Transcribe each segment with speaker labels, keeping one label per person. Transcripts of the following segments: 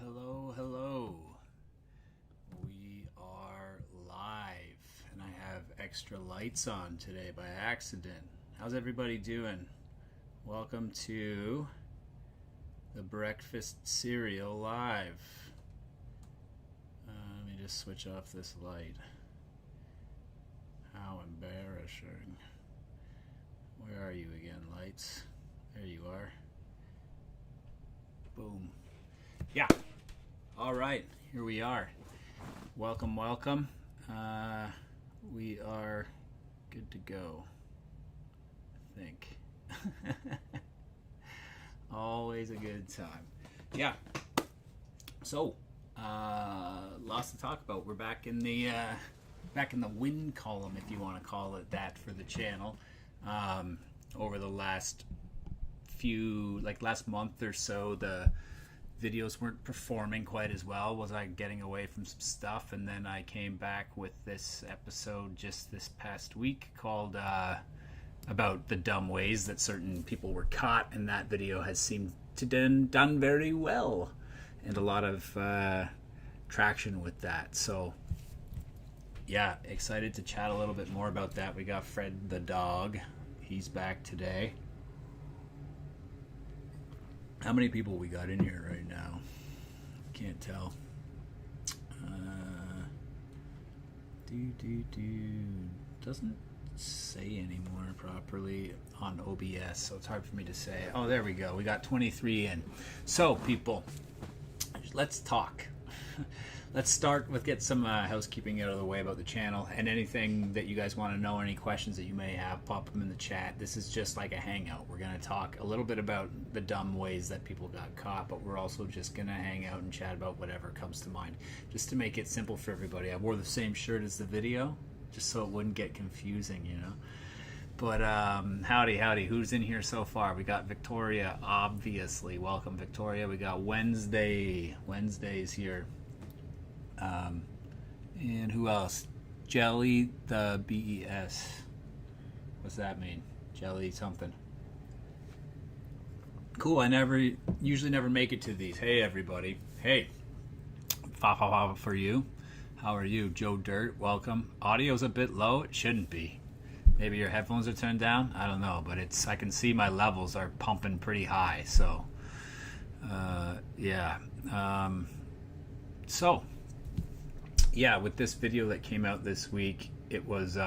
Speaker 1: Hello, hello. We are live, and I have extra lights on today by accident. How's everybody doing? Welcome to the Breakfast Cereal Live. Let me just switch off this light. How embarrassing. Where are you again, lights? There you are. Boom. Yeah. All right. Here we are. Welcome, welcome. We are good to go, I think. Always a good time. Yeah. So, lots to talk about. We're back in the win column, if you want to call it that, for the channel. Over the last month or so, the videos weren't performing quite as well. Was I getting away from some stuff, and then I came back with this episode just this past week called about the dumb ways that certain people were caught, and that video has seemed to done very well, and a lot of traction with that. So yeah, excited to chat a little bit more about that. We got Fred the dog. He's back today. How many people we got in here right now? Can't tell. Doesn't say anymore properly on OBS, so it's hard for me to say. Oh, there we go. We got 23 in. So, people, let's talk. Let's start with get some housekeeping out of the way about the channel, and anything that you guys want to know, any questions that you may have, pop them in the chat. This is just like a hangout. We're going to talk a little bit about the dumb ways that people got caught, but we're also just going to hang out and chat about whatever comes to mind, just to make it simple for everybody. I wore the same shirt as the video, just so it wouldn't get confusing, you know. But howdy, who's in here so far? We got Victoria, obviously. Welcome, Victoria. We got Wednesday's here. And who else? Jelly the BES. What's that mean? Jelly something. Cool. I usually never make it to these. Hey everybody. Hey. Fa for you. How are you? Joe Dirt, welcome. Audio's a bit low. It shouldn't be. Maybe your headphones are turned down. I don't know, but I can see my levels are pumping pretty high. So, yeah. Yeah, with this video that came out this week, it was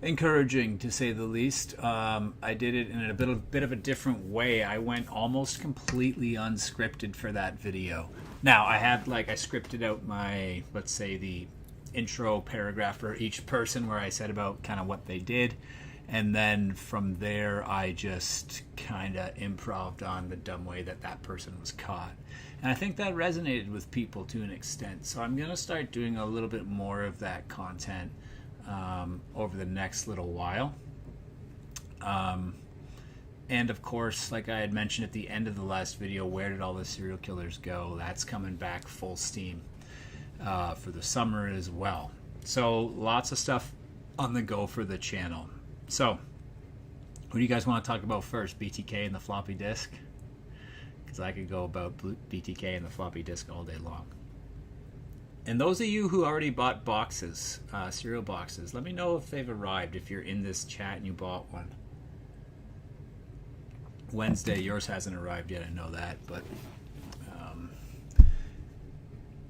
Speaker 1: encouraging, to say the least. I did it in a bit of a different way. I went almost completely unscripted for that video. Now, I scripted out my, let's say, the intro paragraph for each person, where I said about kind of what they did. And then from there, I just kind of improved on the dumb way that person was caught. And I think that resonated with people to an extent. So I'm going to start doing a little bit more of that content over the next little while. And of course, like I had mentioned at the end of the last video, where did all the serial killers go? That's coming back full steam for the summer as well. So lots of stuff on the go for the channel. So Who do you guys want to talk about first, BTK and the floppy disk? Because I could go about BTK and the floppy disk all day long. And those of you who already bought boxes, cereal boxes, let me know if they've arrived, if you're in this chat and you bought one. Wednesday, yours hasn't arrived yet, I know that, but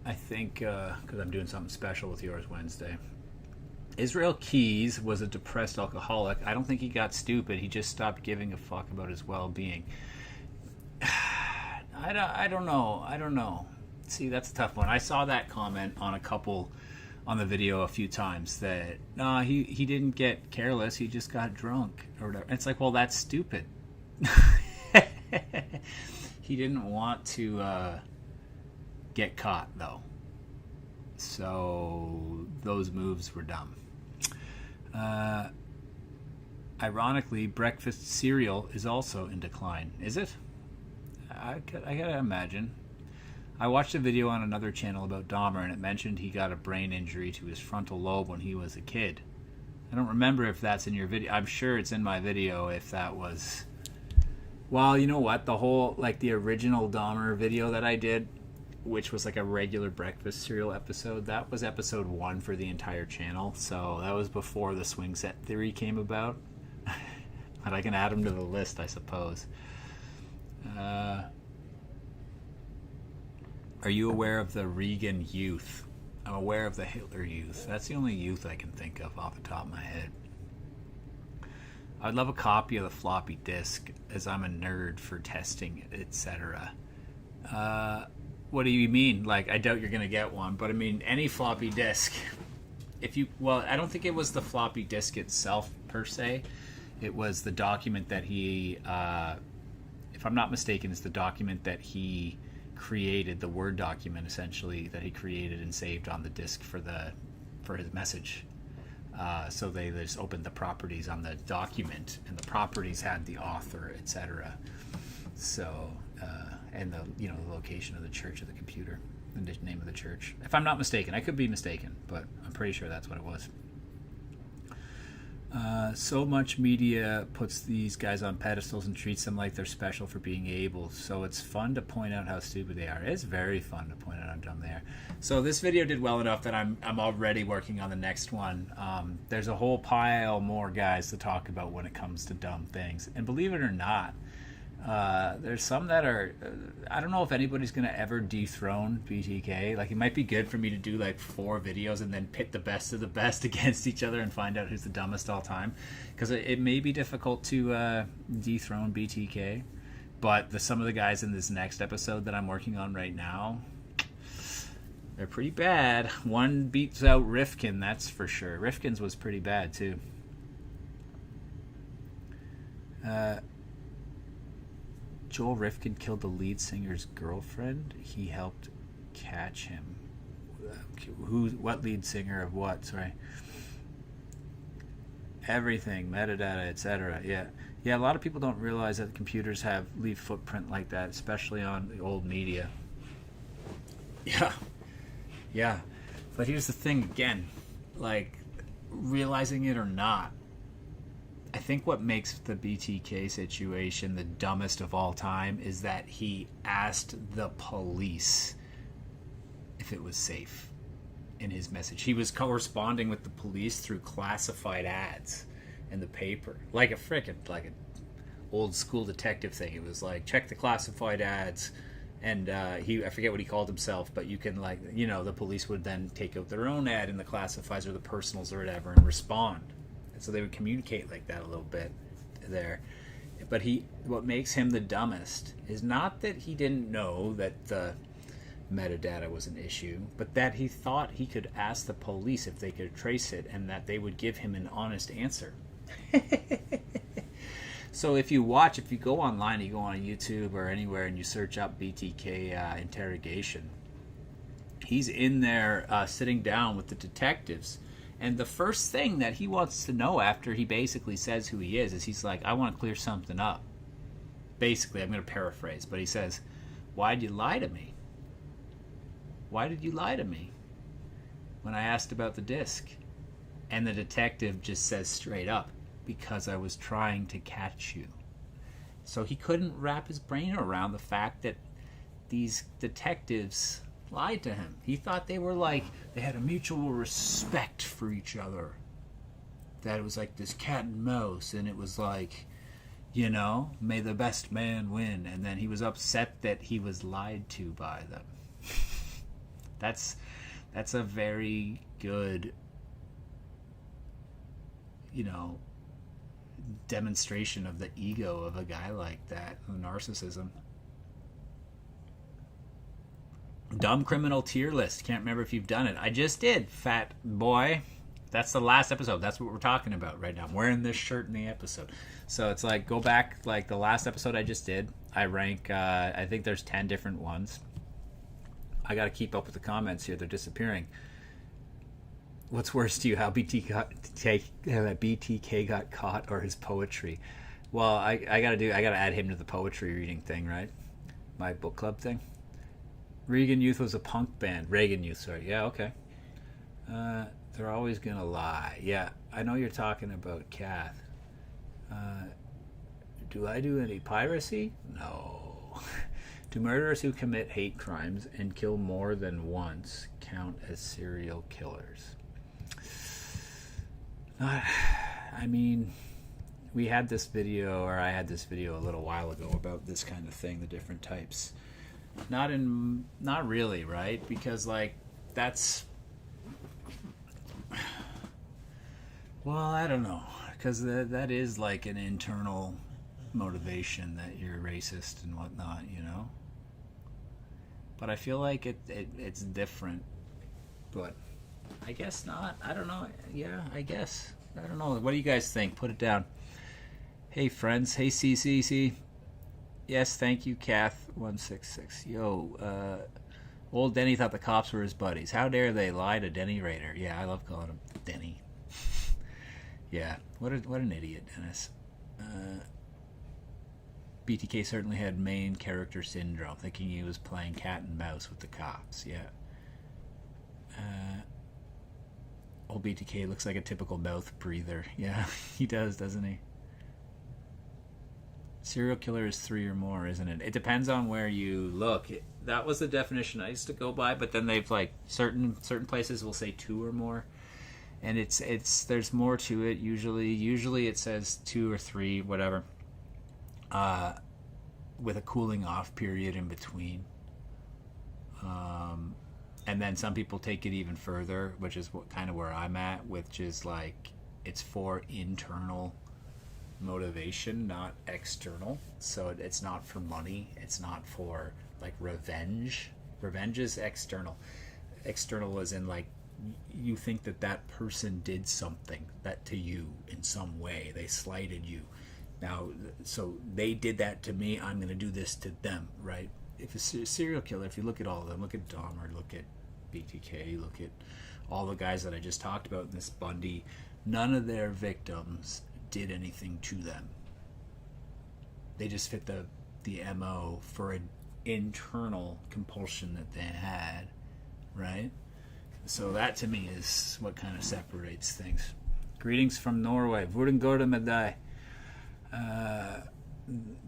Speaker 1: I think, because I'm doing something special with yours Wednesday. Israel Keys was a depressed alcoholic. I don't think he got stupid. He just stopped giving a fuck about his well-being. I don't know. See, that's a tough one. I saw that comment on a couple on the video a few times that, no, he didn't get careless. He just got drunk or whatever. It's like, well, that's stupid. He didn't want to get caught, though. So those moves were dumb. Ironically, breakfast cereal is also in decline. Is it? I gotta imagine. I watched a video on another channel about Dahmer, and it mentioned he got a brain injury to his frontal lobe when he was a kid. I don't remember if that's in your video. I'm sure it's in my video if that was... Well, you know what? The whole, like, the original Dahmer video that I did, which was like a regular breakfast cereal episode, that was episode 1 for the entire channel. So that was before the swing set theory came about. But I can add them to the list, I suppose. Are you aware of the Reagan youth? I'm aware of the Hitler youth. That's the only youth I can think of off the top of my head. I'd love a copy of the floppy disk, as I'm a nerd for testing, etc. What do you mean? Like, I doubt you're going to get one, but I mean, any floppy disk. Well, I don't think it was the floppy disk itself, per se. It was the document that he, if I'm not mistaken, it's the document that he created, the Word document, essentially, that he created and saved on the disk for his message. So they just opened the properties on the document, and the properties had the author, etc. So, and the location of the church of the computer, the name of the church. If I'm not mistaken, I could be mistaken, but I'm pretty sure that's what it was. So much media puts these guys on pedestals and treats them like they're special for being able. So it's fun to point out how stupid they are. It's very fun to point out how dumb they are. So this video did well enough that I'm already working on the next one. There's a whole pile more guys to talk about when it comes to dumb things. And believe it or not, there's some that are, I don't know if anybody's going to ever dethrone BTK. Like, it might be good for me to do like 4 videos and then pit the best of the best against each other and find out who's the dumbest all time. Because it may be difficult to dethrone BTK. But some of the guys in this next episode that I'm working on right now, they're pretty bad. One beats out Rifkin, that's for sure. Rifkin's was pretty bad too. Joel Rifkin killed the lead singer's girlfriend. He helped catch him. What lead singer of what? Sorry. Everything, metadata, etc. Yeah. A lot of people don't realize that computers leave footprint like that, especially on the old media. Yeah. But here's the thing again, like, realizing it or not, I think what makes the BTK situation the dumbest of all time is that he asked the police if it was safe in his message. He was corresponding with the police through classified ads in the paper. Like an old school detective thing. It was like, check the classified ads, and I forget what he called himself, but you can, like, the police would then take out their own ad in the classifieds or the personals or whatever and respond. So they would communicate like that a little bit there. But what makes him the dumbest is not that he didn't know that the metadata was an issue, but that he thought he could ask the police if they could trace it and that they would give him an honest answer. So if you go online, you go on YouTube or anywhere and you search up BTK interrogation, he's in there sitting down with the detectives. And the first thing that he wants to know after he basically says who he is he's like, I want to clear something up. Basically, I'm going to paraphrase, but he says, why'd you lie to me? Why did you lie to me when I asked about the disc? And the detective just says straight up, because I was trying to catch you. So he couldn't wrap his brain around the fact that these detectives lied to him. He thought they were like, they had a mutual respect for each other. That it was like this cat and mouse, and it was like, you know, may the best man win. And then he was upset that he was lied to by them. That's a very good, you know, demonstration of the ego of a guy like that, the narcissism. Dumb criminal tier list. Can't remember if you've done it. I just did, fat boy. That's the last episode. That's what we're talking about right now. I'm wearing this shirt in the episode. So it's like, go back, like the last episode I just did. I rank, I think there's 10 different ones. I got to keep up with the comments here. They're disappearing. What's worse to you, how BTK got caught, or his poetry? Well, I got to add him to the poetry reading thing, right? My book club thing. Reagan Youth was a punk band. Reagan Youth, sorry. Yeah, okay. They're always going to lie. Yeah, I know you're talking about Kath. Do I do any piracy? No. Do murderers who commit hate crimes and kill more than once count as serial killers? I mean, I had this video a little while ago about this kind of thing, the different types. Not really, right? Because like that's, well, I don't know, because that is like an internal motivation that you're racist and whatnot, you know. But I feel like it's different. But I guess not. I don't know. Yeah, I guess. I don't know. What do you guys think? Put it down. Hey, friends. Hey, CCC. Yes, thank you, Kath166. Yo, old Denny thought the cops were his buddies. How dare they lie to Denny Rader? Yeah, I love calling him Denny. Yeah, what an idiot, Dennis. BTK certainly had main character syndrome, thinking he was playing cat and mouse with the cops. Yeah. Old BTK looks like a typical mouth breather. Yeah, he does, doesn't he? Serial killer is 3 or more, isn't it? It depends on where you look. That was the definition I used to go by, but then they've like certain places will say 2 or more, and it's there's more to it. Usually it says 2 or 3, whatever, with a cooling off period in between. And then some people take it even further, which is kind of where I'm at, which is like it's for internal motivation, not external. So it's not for money. It's not for like revenge. Revenge is external. External is in like you think that person did something that to you in some way. They slighted you. Now, so they did that to me. I'm going to do this to them, right? If a serial killer, if you look at all of them, look at Dahmer, look at BTK, look at all the guys that I just talked about in this Bundy, none of their victims did anything to them. They just fit the MO for an internal compulsion that they had, right? So that to me is what kind of separates things. Greetings from Norway. Hvordan går det med deg?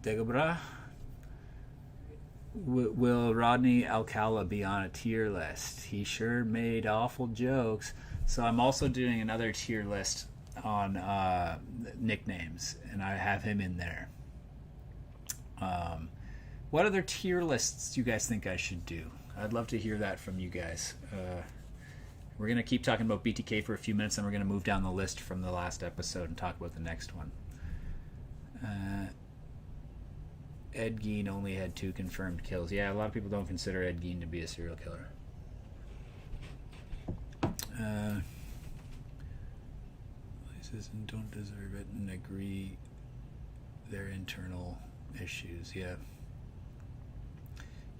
Speaker 1: Det går bra. Will Rodney Alcala be on a tier list? He sure made awful jokes. So I'm also doing another tier list on nicknames, and I have him in there. What other tier lists do you guys think I should do? I'd love to hear that from you guys. We're going to keep talking about BTK for a few minutes, and we're going to move down the list from the last episode and talk about the next one. Ed Gein only had 2 confirmed kills. Yeah, a lot of people don't consider Ed Gein to be a serial killer. Places and don't deserve it and agree their internal issues. Yeah.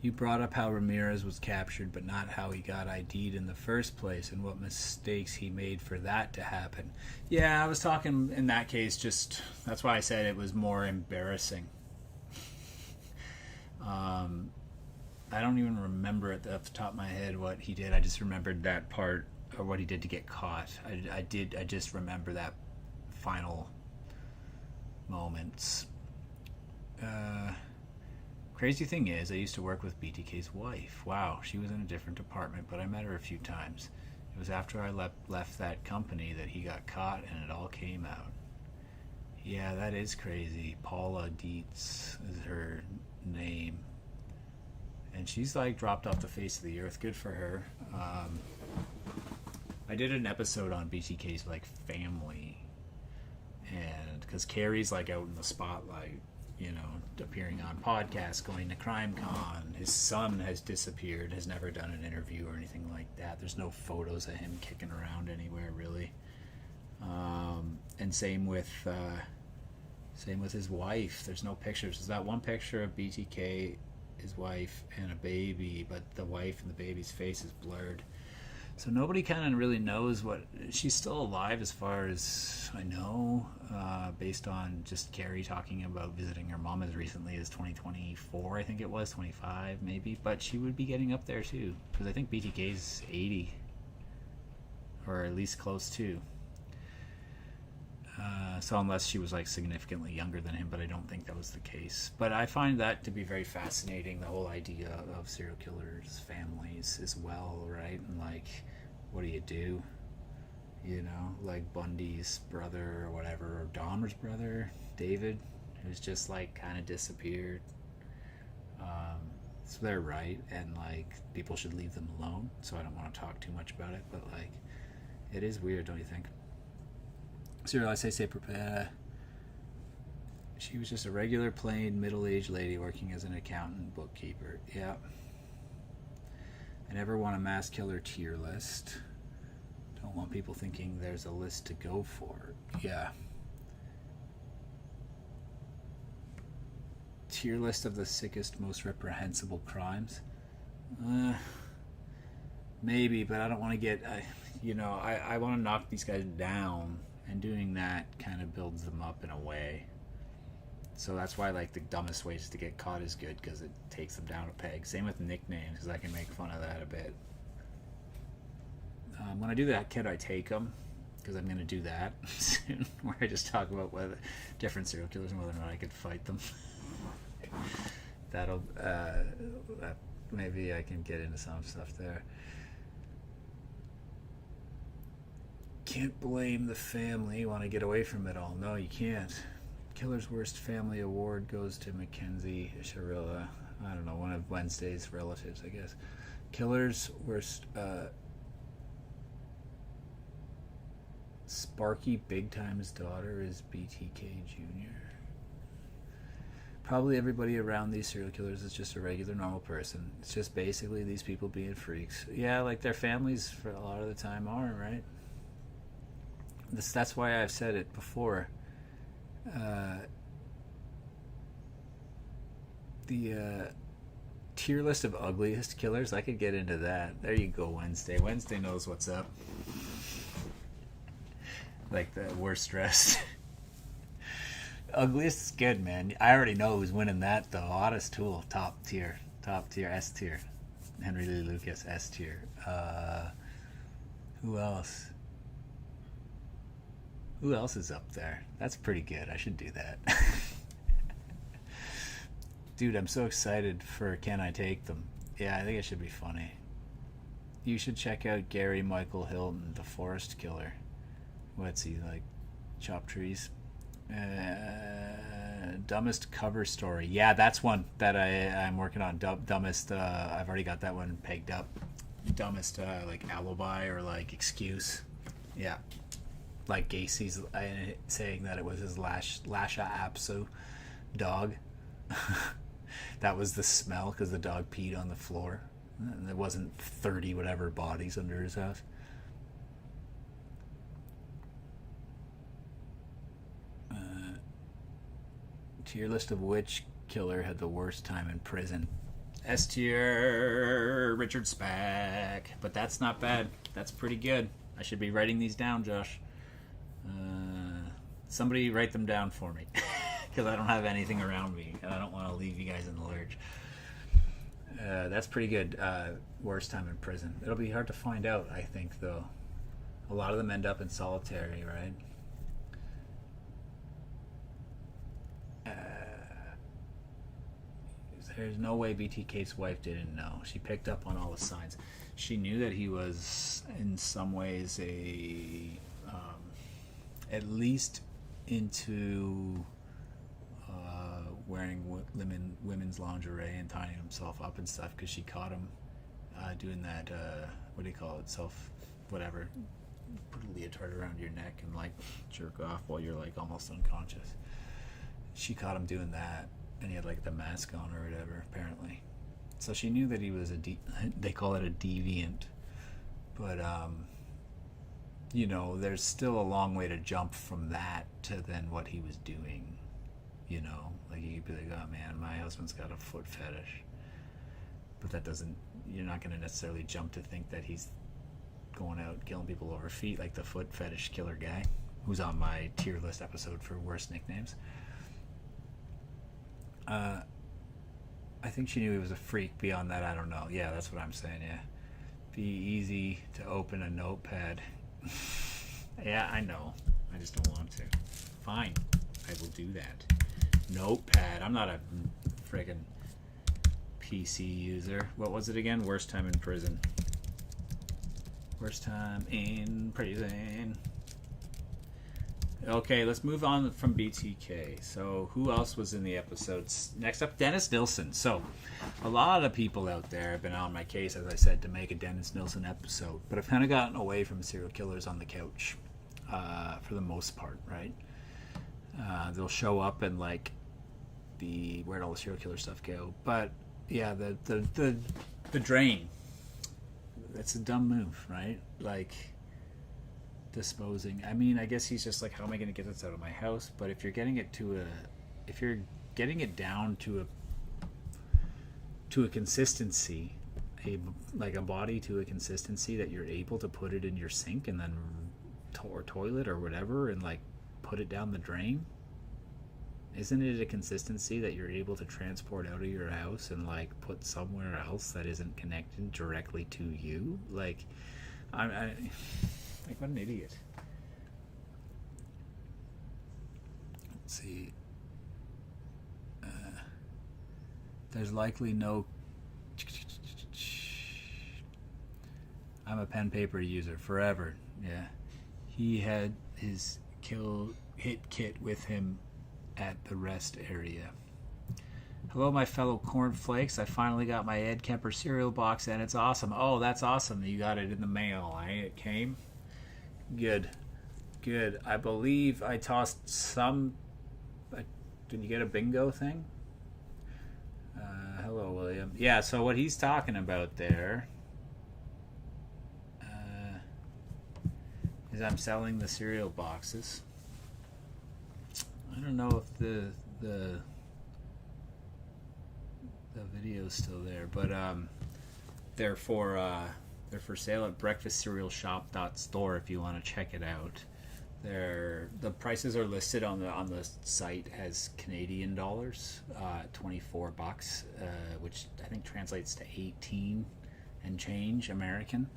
Speaker 1: You brought up how Ramirez was captured, but not how he got ID'd in the first place and what mistakes he made for that to happen. Yeah, I was talking in that case, just that's why I said it was more embarrassing. I don't even remember at the top of my head what he did. I just remembered that part, or what he did to get caught. I just remember that final moments. Crazy thing is, I used to work with BTK's wife. Wow, she was in a different department, but I met her a few times. It was after I left that company that he got caught, and it all came out. Yeah, that is crazy. Paula Dietz is her name. And she's like dropped off the face of the earth. Good for her. I did an episode on BTK's like family, and because Carrie's like out in the spotlight, you know, appearing on podcasts, going to CrimeCon. His son has disappeared, has never done an interview or anything like that. There's no photos of him kicking around anywhere really. And same with his wife. There's no pictures. There's that one picture of BTK, his wife, and a baby, but the wife and the baby's face is blurred. So nobody kind of really knows what... She's still alive as far as I know, based on just Carrie talking about visiting her mom as recently as 2024, I think it was, 25 maybe. But she would be getting up there too, because I think BTK's 80, or at least close to. So unless she was like significantly younger than him, but I don't think that was the case. But I find that to be very fascinating, the whole idea of serial killers' families as well, right? And like, what do you do? You know, like Bundy's brother or whatever, or Dahmer's brother, David, who's just like kind of disappeared. So they're right, and like people should leave them alone. So I don't want to talk too much about it, but like, it is weird, don't you think? Serial, I say, she was just a regular, plain, middle-aged lady working as an accountant, bookkeeper. Yeah. I never want a mass killer tier list. Don't want people thinking there's a list to go for. Yeah. Tier list of the sickest, most reprehensible crimes? Maybe, but I don't want to get... I want to knock these guys down. And doing that kind of builds them up in a way. So that's why like the dumbest ways to get caught is good, because it takes them down a peg. Same with nicknames, because I can make fun of that a bit. When I do that, can I take them? Because I'm going to do that soon, where I just talk about whether different serial killers and whether or not I could fight them. That'll maybe I can get into some stuff there. Can't blame the family. Want to get away from it all? No, you can't. Killer's Worst Family Award goes to Mackenzie Sharilla. I don't know, one of Wednesday's relatives, I guess. Killer's Worst... Sparky Big Time's daughter is BTK Jr. Probably everybody around these serial killers is just a regular, normal person. It's just basically these people being freaks. Yeah, like their families for a lot of the time are, right? That's why I've said it before. The tier list of ugliest killers, I could get into that. There you go, Wednesday. Wednesday knows what's up. Like the worst dressed. Ugliest is good, man. I already know who's winning that, though. Otis Toole, top tier, S tier. Henry Lee Lucas, S tier. Who else? Who else is up there? That's pretty good. I should do that. Dude, I'm so excited for Can I Take Them? Yeah, I think it should be funny. You should check out Gary Michael Hilton, The Forest Killer. What's he, like? Chop trees? Dumbest cover story. Yeah, that's one that I'm working on. Dumbest, I've already got that one pegged up. Dumbest, like, alibi or, like, excuse. Yeah. Like Gacy's saying that it was his Lasha Apso dog. That was the smell because the dog peed on the floor. And there wasn't 30 whatever bodies under his house. Tier list of which killer had the worst time in prison. S tier, Richard Spack. But that's not bad. That's pretty good. I should be writing these down, Josh. Somebody write them down for me, because I don't have anything around me, and I don't want to leave you guys in the lurch. That's pretty good. Worst time in prison. It'll be hard to find out, I think, though. A lot of them end up in solitary, right? There's no way BTK's wife didn't know. She picked up on all the signs. She knew that he was, in some ways, at least into wearing women's lingerie and tying himself up and stuff, because she caught him doing that, what do you call it, whatever, put a leotard around your neck and like jerk off while you're like almost unconscious. She caught him doing that, and he had like the mask on or whatever, apparently. So she knew that he was they call it a deviant, but you know, there's still a long way to jump from that to then what he was doing. You know, like you could be like, oh man, my husband's got a foot fetish, but that doesn't, you're not going to necessarily jump to think that he's going out killing people over feet like the foot fetish killer guy who's on my tier list episode for worst nicknames. I think she knew he was a freak. Beyond that, I don't know. Yeah, that's what I'm saying. Yeah, be easy to open a notepad. Yeah, I know. I just don't want to. Fine, I will do that. Notepad. I'm not a friggin' PC user. What was it again? Worst time in prison. Worst time in prison. Okay, let's move on from BTK. So, who else was in the episodes? Next up, Dennis Nilsen. So, a lot of people out there have been on my case, as I said, to make a Dennis Nilsen episode. But I've kind of gotten away from serial killers on the couch, for the most part, right? They'll show up and, like, where'd all the serial killer stuff go? But, yeah, the drain. That's a dumb move, right? Like, disposing. I mean, I guess he's just like, how am I going to get this out of my house? But if you're getting it down to a consistency, a body to a consistency that you're able to put it in your sink and then or toilet or whatever and like put it down the drain, isn't it a consistency that you're able to transport out of your house and like put somewhere else that isn't connected directly to you? Like, I like, what an idiot. Let's see. There's likely no... I'm a pen paper user forever. Yeah. He had his hit kit with him at the rest area. Hello, my fellow cornflakes. I finally got my Ed Kemper cereal box, and it's awesome. Oh, that's awesome. You got it in the mail. It came. Good. I believe I tossed some... Did you get a bingo thing? Hello, William. Yeah, so what he's talking about there is I'm selling the cereal boxes. I don't know if the video's still there, but they're for sale at breakfastcerealshop.store if you want to check it out. The prices are listed on the site as Canadian dollars, $24, which I think translates to 18 and change American,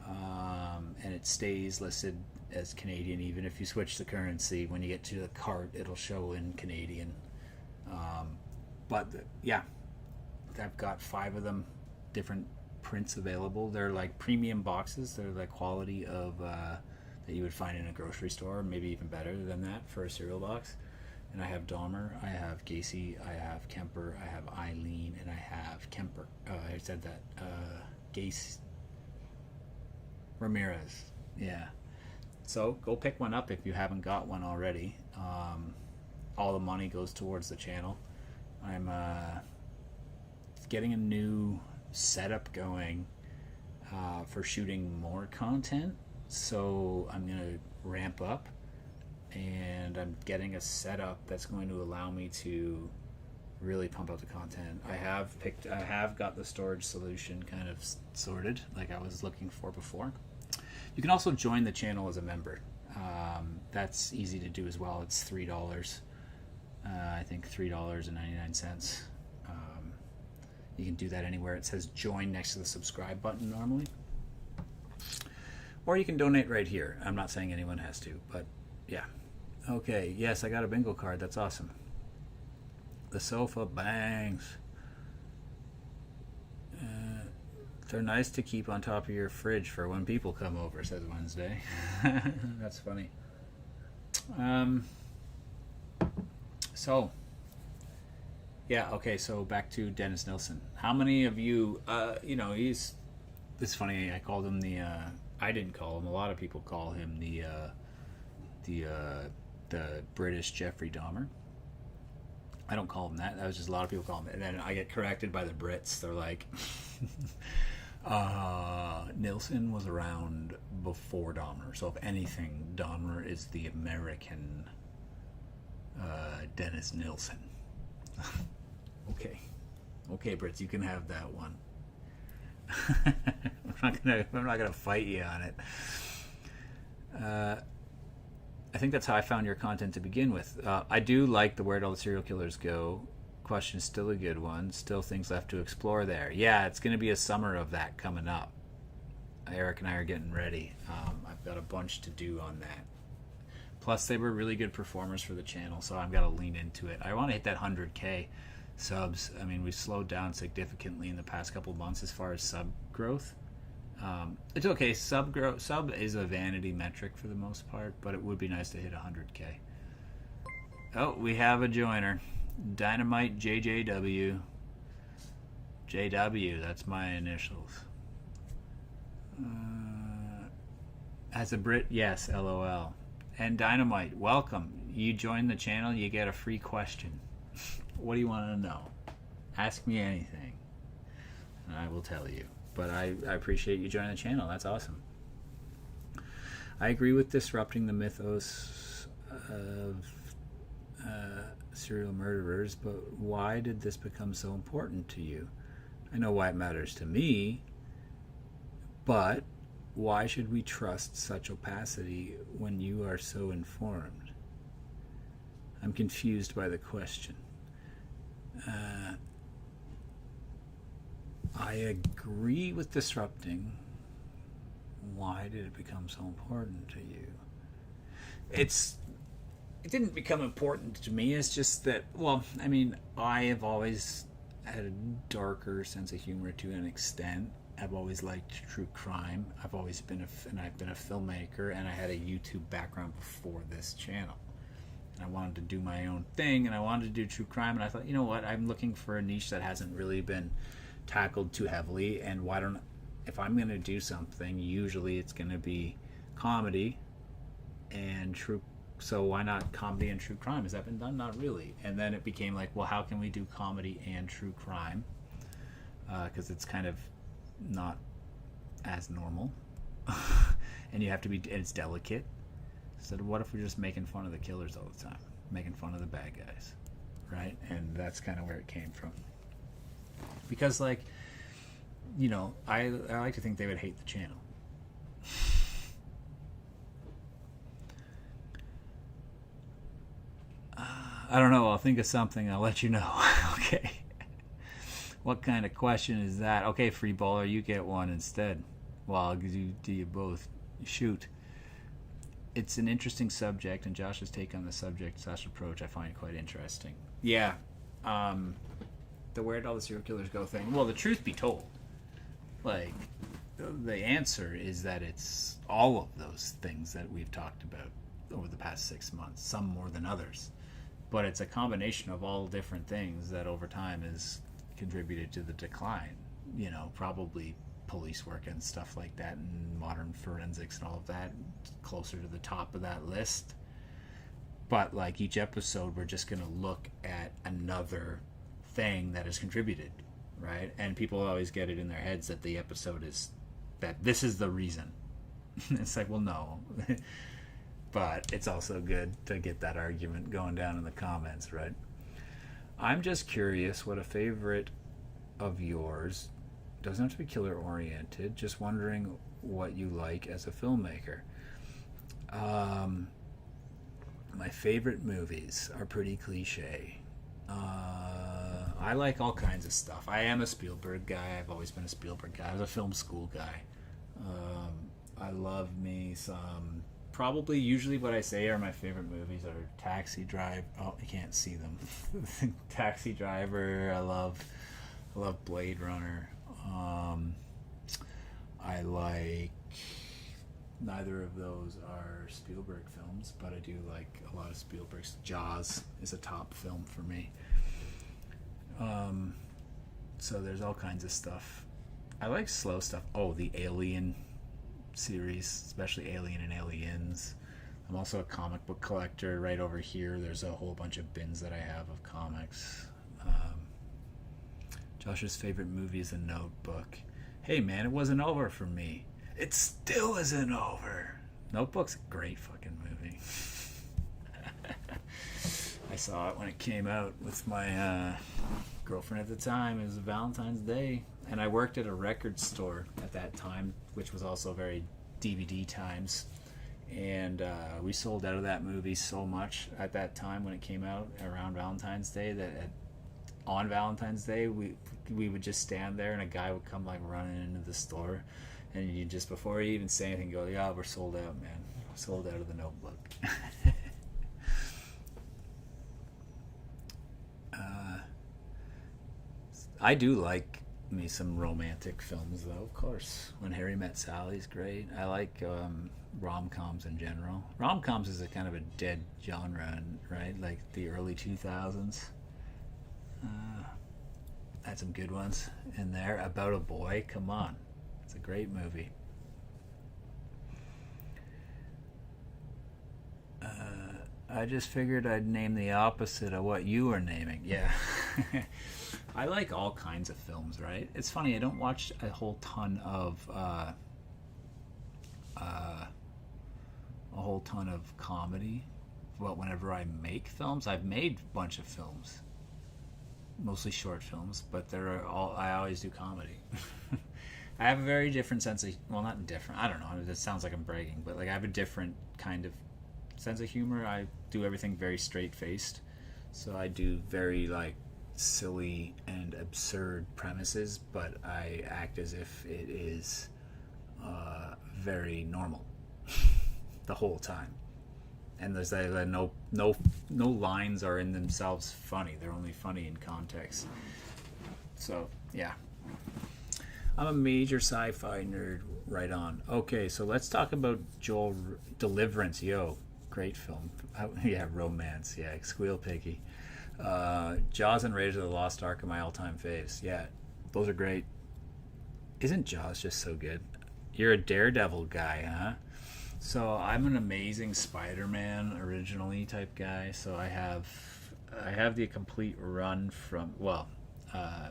Speaker 1: and it stays listed as Canadian even if you switch the currency. When you get to the cart, it'll show in Canadian. Yeah, I've got 5 of them, different prints available. They're like premium boxes. They're the quality of that you would find in a grocery store, maybe even better than that for a cereal box. And I have Dahmer, I have Gacy, I have Kemper, I have Eileen, and I have Kemper. I said that. Gacy. Ramirez. Yeah. So go pick one up if you haven't got one already. All the money goes towards the channel. I'm getting a new setup going for shooting more content. So I'm going to ramp up, and I'm getting a setup that's going to allow me to really pump out the content. I have got the storage solution kind of sorted like I was looking for before. You can also join the channel as a member. That's easy to do as well. It's $3. I think $3.99. You can do that anywhere. It says join next to the subscribe button normally. Or you can donate right here. I'm not saying anyone has to, but yeah. Okay, yes, I got a bingo card. That's awesome. The sofa bangs. They're nice to keep on top of your fridge for when people come over, says Wednesday. That's funny. So, yeah, okay, so back to Dennis Nilsen. How many of you, it's funny, I called him I didn't call him, a lot of people call him the British Jeffrey Dahmer. I don't call him that. That was just a lot of people call him. And then I get corrected by the Brits. They're like, Nilsen was around before Dahmer. So if anything, Dahmer is the American Dennis Nilsen. Okay, Brits, you can have that one. I'm not gonna fight you on it. I think that's how I found your content to begin with. I do like the Where'd All the Serial Killers Go question. Is still a good one. Still things left to explore there. Yeah, it's going to be a summer of that coming up. Eric and I are getting ready. I've got a bunch to do on that. Plus, they were really good performers for the channel, so I've got to lean into it. I want to hit that 100K subs. I mean, we've slowed down significantly in the past couple months as far as sub growth. It's okay. Sub is a vanity metric for the most part, but it would be nice to hit 100K. Oh, we have a joiner. Dynamite JJW. JW, that's my initials. As a Brit, yes, LOL. And Dynamite, welcome. You join the channel, you get a free question. What do you want to know? Ask me anything, and I will tell you. But I appreciate you joining the channel. That's awesome. I agree with disrupting the mythos of serial murderers, but why did this become so important to you? I know why it matters to me, but why should we trust such opacity when you are so informed? I'm confused by the question. I agree with disrupting. Why did it become so important to you? It didn't become important to me. It's just that, well, I mean, I have always had a darker sense of humor to an extent. I've always liked true crime. I've always been I've been a filmmaker, and I had a YouTube background before this channel. And I wanted to do my own thing, and I wanted to do true crime, and I thought, you know what, I'm looking for a niche that hasn't really been tackled too heavily, and if I'm going to do something, usually it's going to be comedy and true. So why not comedy and true crime? Has that been done? Not really. And then it became like, well, how can we do comedy and true crime? Because it's kind of not as normal, and you have to be. It's delicate. So what if we're just making fun of the killers all the time, making fun of the bad guys, right? And that's kind of where it came from. Because, like, you know, I like to think they would hate the channel. I don't know. I'll think of something. I'll let you know. Okay. What kind of question is that? Okay, free baller, you get one instead. Well, I'll do you both. Shoot. It's an interesting subject, and Josh's take on the subject / approach I find quite interesting. Yeah. The Where'd All the Serial Killers Go thing. Well, the truth be told, like, the answer is that it's all of those things that we've talked about over the past 6 months, some more than others. But it's a combination of all different things that over time has contributed to the decline. You know, probably police work and stuff like that, and modern forensics and all of that, closer to the top of that list. But like each episode, we're just going to look at another thing that has contributed, right? And people always get it in their heads that the episode is that this is the reason. It's like, well, no. But it's also good to get that argument going down in the comments, right? I'm just curious what a favorite of yours, doesn't have to be killer oriented, just wondering what you like as a filmmaker. My favorite movies are pretty cliche. I like all kinds of stuff. I am a Spielberg guy. I've always been a Spielberg guy. I was a film school guy. I love me some... Probably, usually what I say are my favorite movies are Taxi Driver. Oh, you can't see them. Taxi Driver. I love Blade Runner. I like, neither of those are Spielberg films, but I do like a lot of Spielberg's. Jaws is a top film for me. So there's all kinds of stuff. I like slow stuff. Oh, the Alien series, especially Alien and Aliens. I'm also a comic book collector. Right over here, there's a whole bunch of bins that I have of comics. Josh's favorite movie is The Notebook. Hey man, it wasn't over for me. It still isn't over. Notebook's a great fucking movie. I saw it when it came out with my girlfriend at the time. It was Valentine's Day, and I worked at a record store at that time, which was also very DVD times. And we sold out of that movie so much at that time when it came out around Valentine's Day that on Valentine's Day we would just stand there and a guy would come like running into the store, and you just, before you even say anything, go, yeah, we're sold out, man. Sold out of The Notebook. I do like me some romantic films, though, of course. When Harry Met Sally's great. I like rom-coms in general. Rom-coms is a kind of a dead genre, right? Like the early 2000s. Had some good ones in there. About a Boy, come on. It's a great movie. I just figured I'd name the opposite of what you were naming. Yeah. I like all kinds of films, right? It's funny, I don't watch a whole ton of comedy, but whenever I make films, I've made a bunch of films, mostly short films, but I always do comedy. I have a very different sense of, well, not different, I don't know, it sounds like I'm bragging, but like I have a different kind of sense of humor. I do everything very straight-faced, so I do very like silly and absurd premises, but I act as if it is very normal the whole time. And there's no lines are in themselves funny. They're only funny in context. So yeah, I'm a major sci-fi nerd. Right on. Okay, so let's talk about Joel Deliverance. Yo, great film. Yeah, romance. Yeah, Squeal Piggy. Jaws and Raiders of the Lost Ark are my all-time faves. Yeah, those are great. Isn't Jaws just so good? You're a Daredevil guy, huh? So I'm an Amazing Spider-Man originally type guy. So I have the complete run from,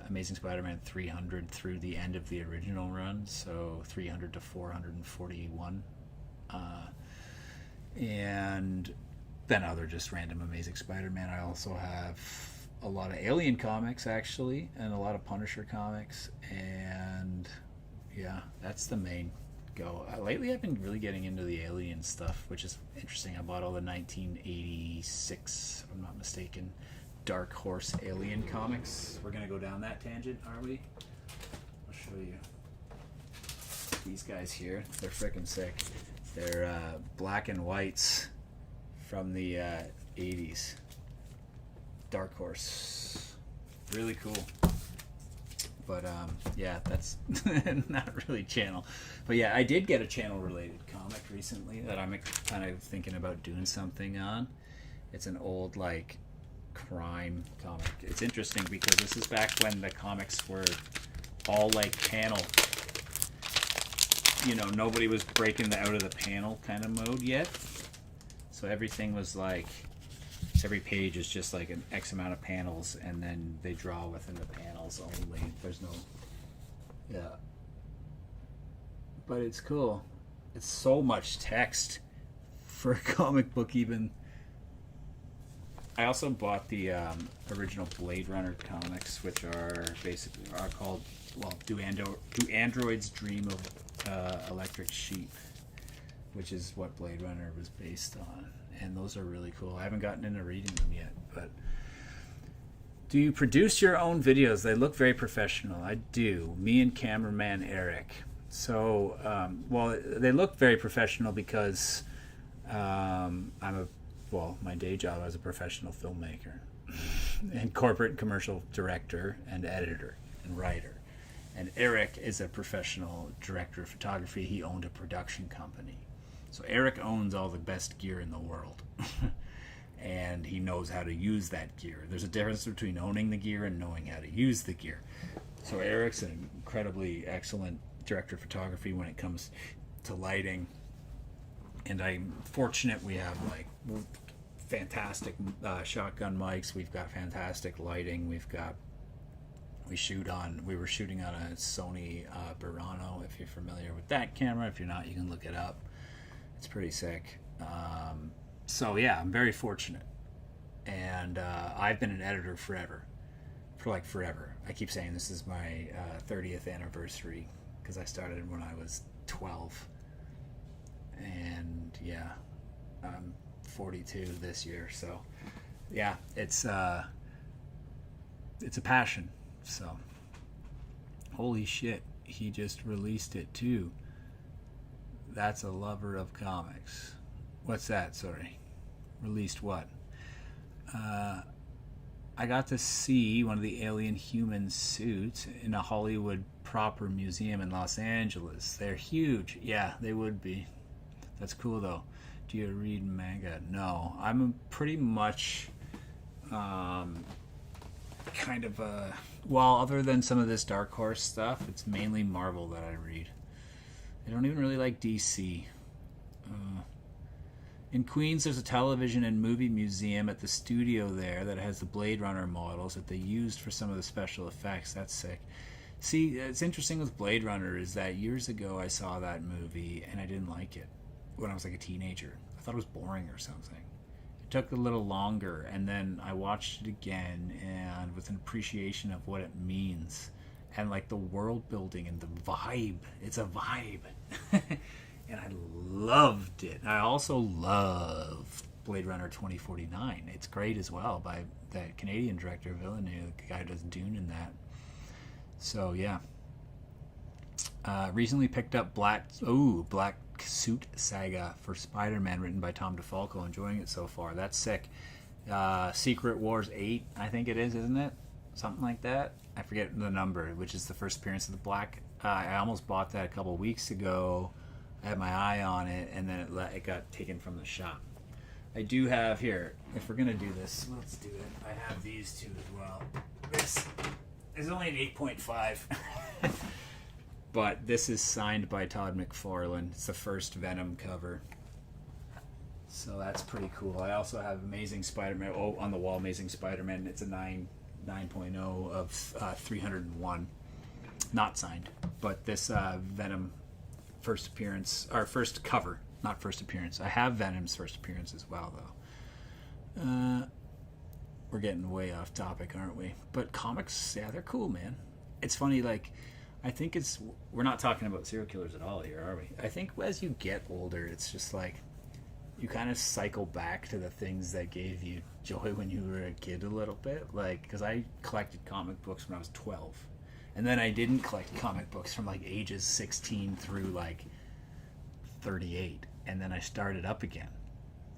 Speaker 1: Amazing Spider-Man 300 through the end of the original run. So 300 to 441. And then other just random Amazing Spider-Man. I also have a lot of Alien comics, actually, and a lot of Punisher comics. And yeah, that's the main go. Lately I've been really getting into the Alien stuff, which is interesting. I bought all the 1986, if I'm not mistaken, Dark Horse Alien comics. We're going to go down that tangent, are we? I'll show you. These guys here, they're freaking sick. They're black and whites from the 80s. Dark Horse. Really cool. But yeah, that's not really channel. But yeah, I did get a channel-related comic recently that I'm kind of thinking about doing something on. It's an old, like, crime comic. It's interesting because this is back when the comics were all, like, panel. You know, nobody was breaking the out of the panel kind of mode yet. So everything was like, every page is just like an X amount of panels, and then they draw within the panels only. There's no, yeah. But it's cool. It's so much text for a comic book even. I also bought the original Blade Runner comics, which are called, well, Do Androids Dream of Electric Sheep, which is what Blade Runner was based on. And those are really cool. I haven't gotten into reading them yet, but do you produce your own videos? They look very professional. I do. Me and cameraman Eric. So, well, they look very professional because my day job as a professional filmmaker and corporate and commercial director and editor and writer. And Eric is a professional director of photography. He owned a production company. So Eric owns all the best gear in the world. And he knows how to use that gear. There's a difference between owning the gear and knowing how to use the gear. So Eric's an incredibly excellent director of photography when it comes to lighting. And I'm fortunate we have like fantastic shotgun mics. We've got fantastic lighting. We were shooting on a Sony Burano, if you're familiar with that camera. If you're not, you can look it up. It's pretty sick. So yeah, I'm very fortunate. And I've been an editor forever. I keep saying this is my 30th anniversary because I started when I was 12. And yeah, I'm 42 this year. So yeah, it's a passion. So holy shit, he just released it too. That's a lover of comics. What's that? Sorry. Released what? I got to see one of the alien human suits in a Hollywood proper museum in Los Angeles. They're huge. Yeah, they would be. That's cool though. Do you read manga? No. I'm pretty much kind of a... Well, other than some of this Dark Horse stuff, it's mainly Marvel that I read. I don't even really like DC. In Queens, there's a television and movie museum at the studio there that has the Blade Runner models that they used for some of the special effects. That's sick. See, it's interesting with Blade Runner is that years ago I saw that movie and I didn't like it when I was like a teenager. I thought it was boring or something. It took a little longer, and then I watched it again and with an appreciation of what it means and like the world building and the vibe. It's a vibe. And I loved it. I also love Blade Runner 2049. It's great as well by that Canadian director Villeneuve, the guy who does Dune in that. So yeah. Recently picked up Black Suit Saga for Spider-Man, written by Tom DeFalco. Enjoying it so far. That's sick. Secret Wars 8, I think it is, isn't it? Something like that. I forget the number, which is the first appearance of the Black. I almost bought that a couple weeks ago. I had my eye on it, and then it got taken from the shop. I do have here, if we're going to do this, let's do it. I have these two as well. This is only an 8.5. But this is signed by Todd McFarlane. It's the first Venom cover. So that's pretty cool. I also have Amazing Spider-Man. Oh, on the wall, Amazing Spider-Man. It's a 9.0 of 301. Not signed. But this Venom first appearance, or first cover, not first appearance. I have Venom's first appearance as well, though. We're getting way off topic, aren't we? But comics, yeah, they're cool, man. It's funny, like, I think we're not talking about serial killers at all here, are we? I think as you get older, it's just like, you kind of cycle back to the things that gave you joy when you were a kid a little bit. Like, because I collected comic books when I was 12. And then I didn't collect comic books from like ages 16 through like 38. And then I started up again.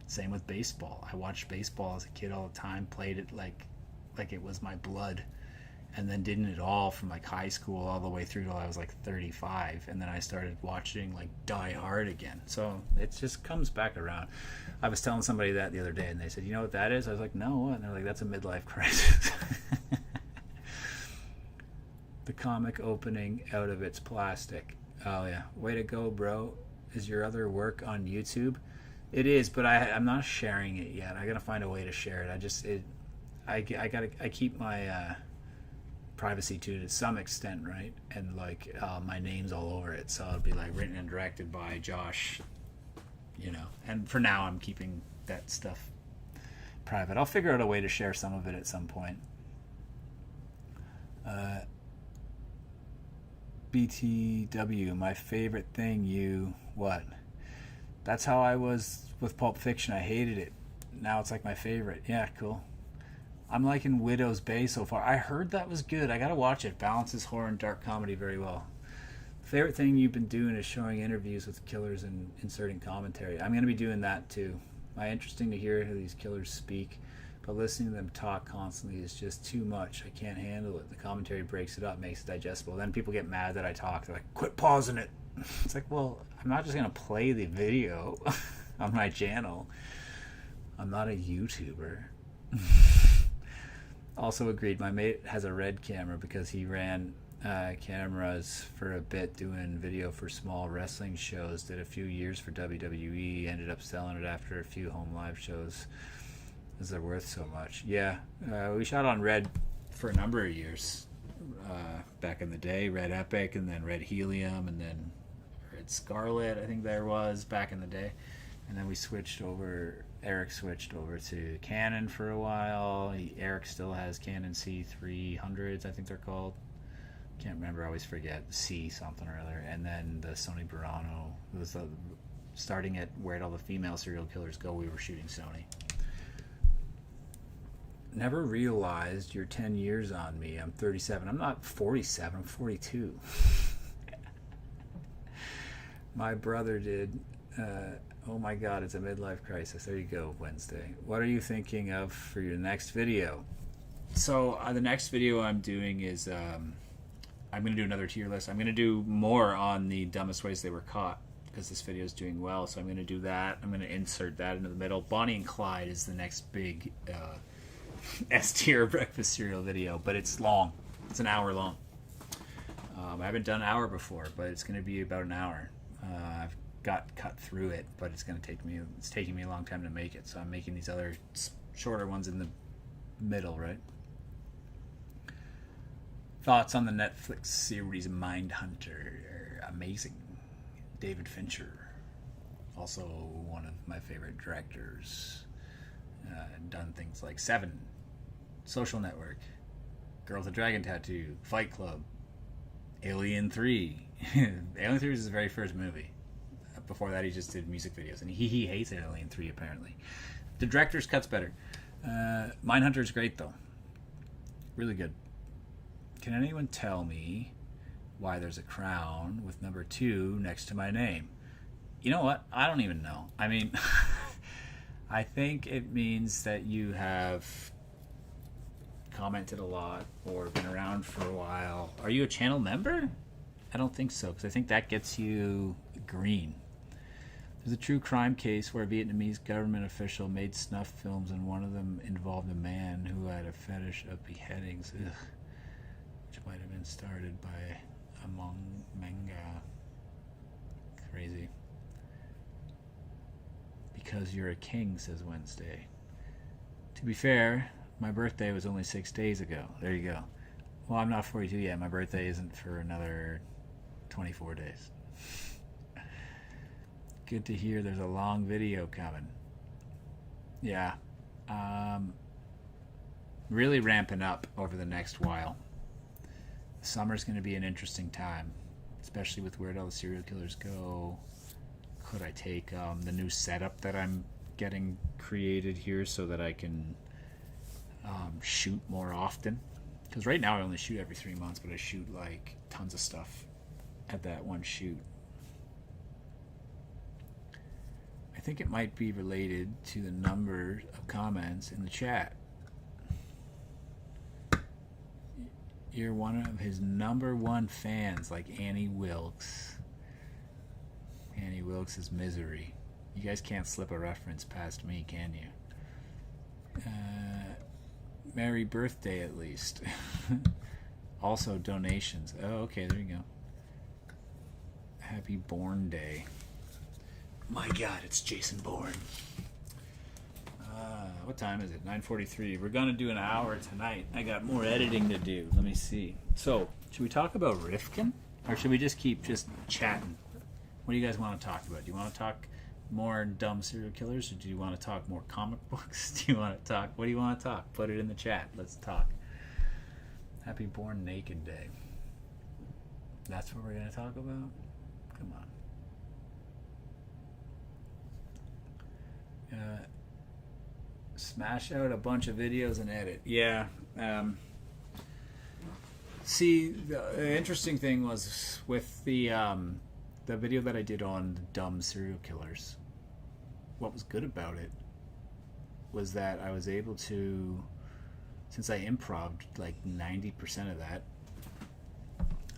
Speaker 1: Same with baseball. I watched baseball as a kid all the time, played it like it was my blood. And then didn't it all from like high school all the way through till I was like 35. And then I started watching like Die Hard again. So it just comes back around. I was telling somebody that the other day and they said, you know what that is? I was like, no, what? And they're like, that's a midlife crisis. The comic opening out of its plastic. Oh yeah, way to go, bro. Is your other work on YouTube? It is, but I'm not sharing it yet. I gotta find a way to share it. I keep my privacy to some extent, right? And like my name's all over it, so it'll be like written and directed by Josh, you know. And for now, I'm keeping that stuff private. I'll figure out a way to share some of it at some point. BTW, my favorite thing, what? That's how I was with Pulp Fiction. I hated it. Now it's like my favorite. Yeah, cool. I'm liking Widow's Bay so far. I heard that was good. I gotta watch it. Balances horror and dark comedy very well. Favorite thing you've been doing is showing interviews with killers and inserting commentary. I'm gonna be doing that too. Interesting to hear how these killers speak. but listening to them talk constantly is just too much. I can't handle it. The commentary breaks it up, makes it digestible. Then people get mad that I talk. They're like, quit pausing it. It's like, well, I'm not just going to play the video on my channel. I'm not a YouTuber. Also agreed, my mate has a red camera because he ran cameras for a bit doing video for small wrestling shows. Did a few years for WWE, ended up selling it after a few home live shows because they're worth so much. Yeah, we shot on red for a number of years back in the day. Red Epic, and then Red Helium, and then Red Scarlet, I think there was back in the day. And then we switched over, Eric switched over to Canon for a while. Eric still has Canon C300s, I think they're called. Can't remember, I always forget. C something or other. And then the Sony Burano. It was starting at where'd all the female serial killers go, we were shooting Sony. Never realized you're 10 years on me. I'm 37. I'm not 47, I'm 42. My brother did. Oh my god, it's a midlife crisis. There you go, Wednesday. What are you thinking of for your next video? So the next video I'm doing is I'm going to do another tier list. I'm going to do more on the dumbest ways they were caught because this video is doing well. So I'm going to do that. I'm going to insert that into the middle. Bonnie and Clyde is the next big S tier breakfast cereal video, but it's long. It's an hour long. I haven't done an hour before, but it's going to be about an hour. I've got cut through it, but it's taking me a long time to make it, so I'm making these other shorter ones in the middle, right? Thoughts on the Netflix series Mindhunter? Amazing. David Fincher, also one of my favorite directors. Done things like Seven, Social Network, Girl with a Dragon Tattoo, Fight Club, Alien 3. Alien 3 was his very first movie. Before that, he just did music videos, and he hates Alien 3, apparently. The director's cut's better. Mindhunter's great, though. Really good. Can anyone tell me why there's a crown with number 2 next to my name? You know what? I don't even know. I mean, I think it means that you have commented a lot or been around for a while. Are you a channel member? I don't think so, because I think that gets you green. There's a true crime case where a Vietnamese government official made snuff films, and one of them involved a man who had a fetish of beheadings, which might have been started by Among Menga. Crazy. Because you're a king, says Wednesday. To be fair, my birthday was only 6 days ago. There you go. Well, I'm not 42 yet. My birthday isn't for another 24 days. Good to hear there's a long video coming. Yeah. Really ramping up over the next while. Summer's going to be an interesting time, especially with where all the serial killers go. Could I take the new setup that I'm getting created here so that I can shoot more often? Because right now I only shoot every 3 months, but I shoot like tons of stuff at that one shoot. I think it might be related to the number of comments in the chat. You're one of his number one fans, like Annie Wilkes. Annie Wilkes is misery. You guys can't slip a reference past me, can you? Merry birthday, at least. Also, donations. Oh, okay, there you go. Happy Born Day. My God, it's Jason Bourne. What time is it? 9:43. We're going to do an hour tonight. I got more editing to do. Let me see. So, should we talk about Rifkin? Or should we just keep chatting? What do you guys want to talk about? Do you want to talk more dumb serial killers? Or do you want to talk more comic books? Do you want to talk? What do you want to talk? Put it in the chat. Let's talk. Happy Born Naked Day. That's what we're going to talk about? Come on. Smash out a bunch of videos and edit. Yeah. See, the interesting thing was with the video that I did on dumb serial killers. What was good about it was that I was able to, since I improv'd like 90% of that,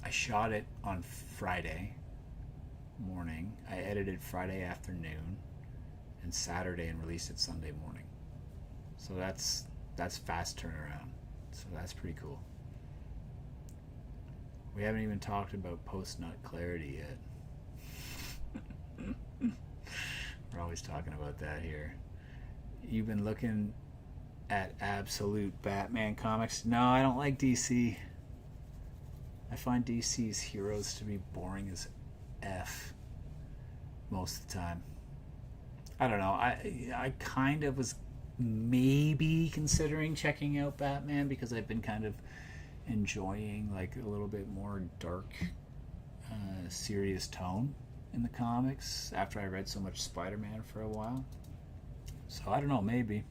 Speaker 1: I shot it on Friday morning, I edited Friday afternoon and Saturday, and released it Sunday morning. So that's fast turnaround. So that's pretty cool. We haven't even talked about post-nut clarity yet. We're always talking about that here. You've been looking at absolute Batman comics? No, I don't like DC. I find DC's heroes to be boring as F most of the time. I don't know. I kind of was maybe considering checking out Batman because I've been kind of enjoying like a little bit more dark, serious tone in the comics after I read so much Spider-Man for a while. So I don't know, maybe.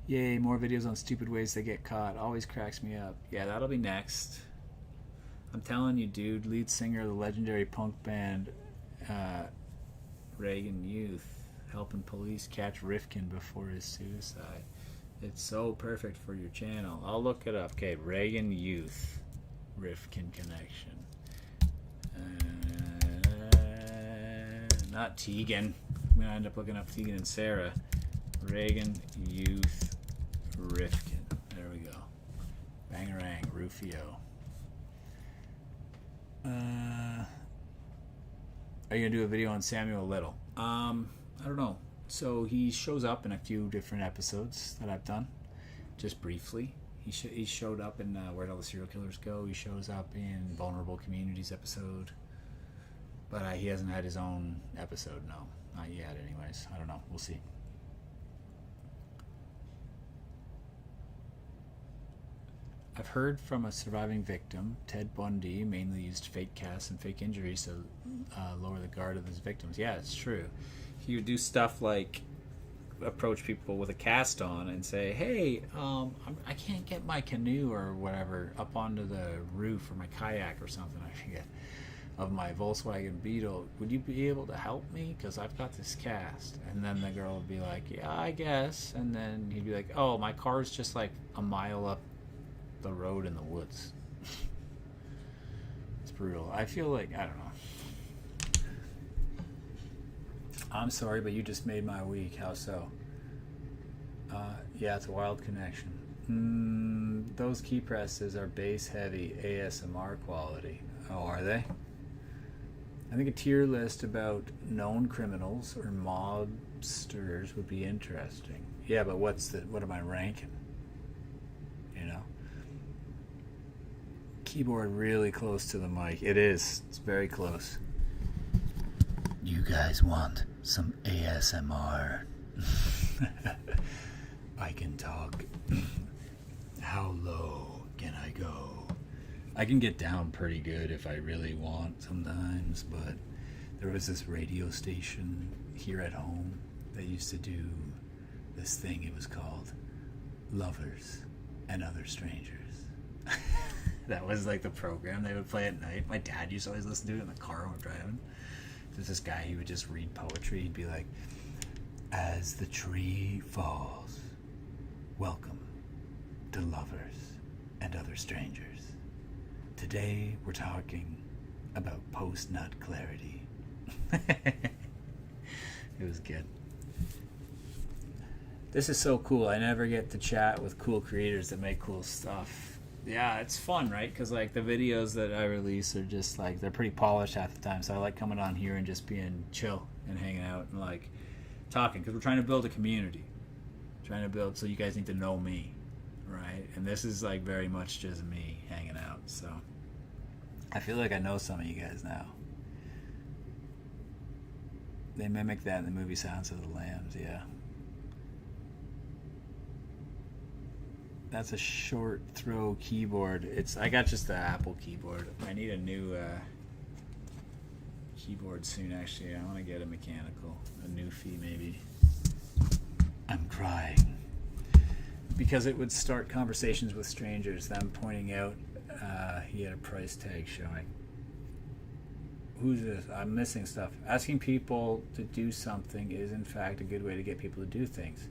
Speaker 1: Yay, more videos on stupid ways they get caught. Always cracks me up. Yeah, that'll be next. I'm telling you, dude, lead singer of the legendary punk band Reagan Youth, helping police catch Rifkin before his suicide. It's so perfect for your channel. I'll look it up. Okay, Reagan Youth, Rifkin connection. Not Tegan. I'm going to end up looking up Tegan and Sarah. Reagan Youth, Rifkin. There we go. Bangarang, Rufio. Are you going to do a video on Samuel Little? I don't know. So he shows up in a few different episodes that I've done, just briefly. He showed up in Where'd All the Serial Killers Go? He shows up in Vulnerable Communities episode. But he hasn't had his own episode, no. Not yet, anyways. I don't know. We'll see. I've heard from a surviving victim, Ted Bundy mainly used fake casts and fake injuries to lower the guard of his victims. Yeah, it's true. He would do stuff like approach people with a cast on and say, hey, I can't get my canoe or whatever up onto the roof, or my kayak or something, I forget, of my Volkswagen Beetle. Would you be able to help me? Because I've got this cast. And then the girl would be like, yeah, I guess. And then he'd be like, oh, my car's just like a mile up the road in the woods. It's brutal. I feel like, I don't know. I'm sorry, but you just made my week. How so? Yeah, it's a wild connection. Those key presses are bass heavy ASMR quality. Oh, are they? I think a tier list about known criminals or mobsters would be interesting. Yeah, but what am I ranking? You know? Keyboard really close to the mic. It is. It's very close. You guys want some ASMR? I can talk. How low can I go? I can get down pretty good if I really want sometimes, but there was this radio station here at home that used to do this thing. It was called Lovers and Other Strangers. That was like the program they would play at night. My dad used to always listen to it in the car when we're driving. There's this guy, he would just read poetry. He'd be like, as the tree falls, welcome to Lovers and Other Strangers. Today we're talking about post-nut clarity. It was good. This is so cool. I never get to chat with cool creators that make cool stuff. Yeah, it's fun, right? Because like the videos that I release are just like, they're pretty polished half the time. So I like coming on here and just being chill and hanging out and like talking, because we're trying to build a community. Trying to build, so you guys need to know me, right? And this is like very much just me hanging out. So I feel like I know some of you guys now. They mimic that in the movie Silence of the Lambs, yeah. That's a short throw keyboard. I got just the Apple keyboard. I need a new keyboard soon, actually. I want to get a mechanical, a Newfie maybe. I'm crying. Because it would start conversations with strangers. Them pointing out he had a price tag showing. Who's this? I'm missing stuff. Asking people to do something is, in fact, a good way to get people to do things.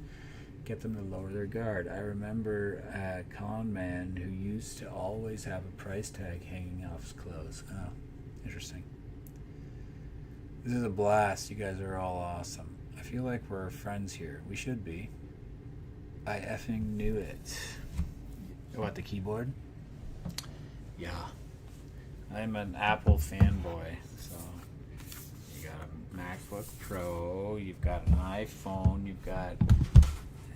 Speaker 1: Get them to lower their guard. I remember a con man who used to always have a price tag hanging off his clothes. Oh, interesting. This is a blast. You guys are all awesome. I feel like we're friends here. We should be. I effing knew it. What, the keyboard? Yeah. I'm an Apple fanboy. So, you got a MacBook Pro, you've got an iPhone, you've got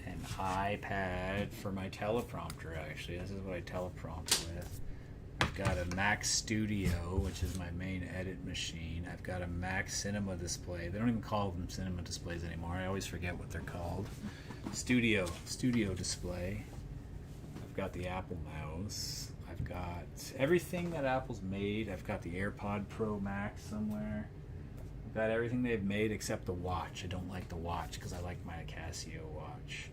Speaker 1: an iPad for my teleprompter, actually. This is what I teleprompt with. I've got a Mac Studio, which is my main edit machine. I've got a Mac Cinema display. They don't even call them cinema displays anymore. I always forget what they're called. Studio display. I've got the Apple mouse. I've got everything that Apple's made. I've got the AirPod Pro Max somewhere. I've got everything they've made except the watch. I don't like the watch because I like my Casio watch.